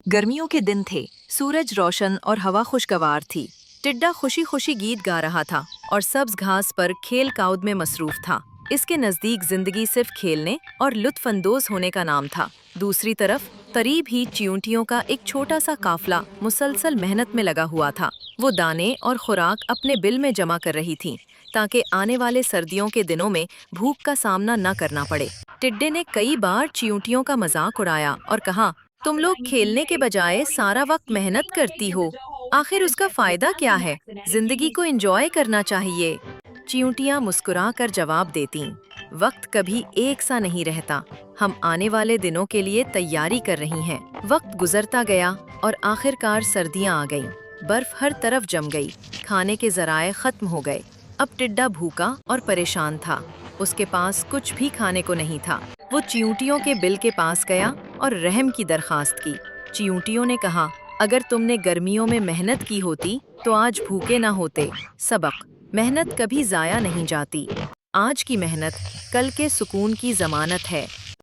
गर्मियों के दिन थे, सूरज रोशन और हवा खुशगवार थी। टिड्डा खुशी खुशी गीत गा रहा था और सब्ज घास पर खेल कूद में मसरूफ था। इसके नज़दीक जिंदगी सिर्फ खेलने और लुत्फानंदोज होने का नाम था। दूसरी तरफ करीब ही चींटियों का एक छोटा सा काफिला मुसलसल मेहनत में लगा हुआ था। वो दाने और खुराक अपने बिल में जमा कर रही थीं, ताकि आने वाले सर्दियों के दिनों में भूख का सामना न करना पड़े। टिड्डे ने कई बार चींटियों का मजाक उड़ाया और कहा, तुम लोग खेलने के बजाय सारा वक्त मेहनत करती हो, आखिर उसका फायदा क्या है? जिंदगी को एंजॉय करना चाहिए। चींटियां मुस्कुरा कर जवाब देतीं, वक्त कभी एक सा नहीं रहता, हम आने वाले दिनों के लिए तैयारी कर रही हैं। वक्त गुजरता गया और आखिरकार सर्दियां आ गईं। बर्फ हर तरफ जम गई, खाने के जराए खत्म हो गए। अब टिड्डा भूखा और परेशान था, उसके पास कुछ भी खाने को नहीं था। वो चींटियों के बिल के पास गया और रहम की दरखास्त की। चींटियों ने कहा, अगर तुमने गर्मियों में मेहनत की होती तो आज भूखे ना होते। सबक, मेहनत कभी जाया नहीं जाती। आज की मेहनत कल के सुकून की जमानत है।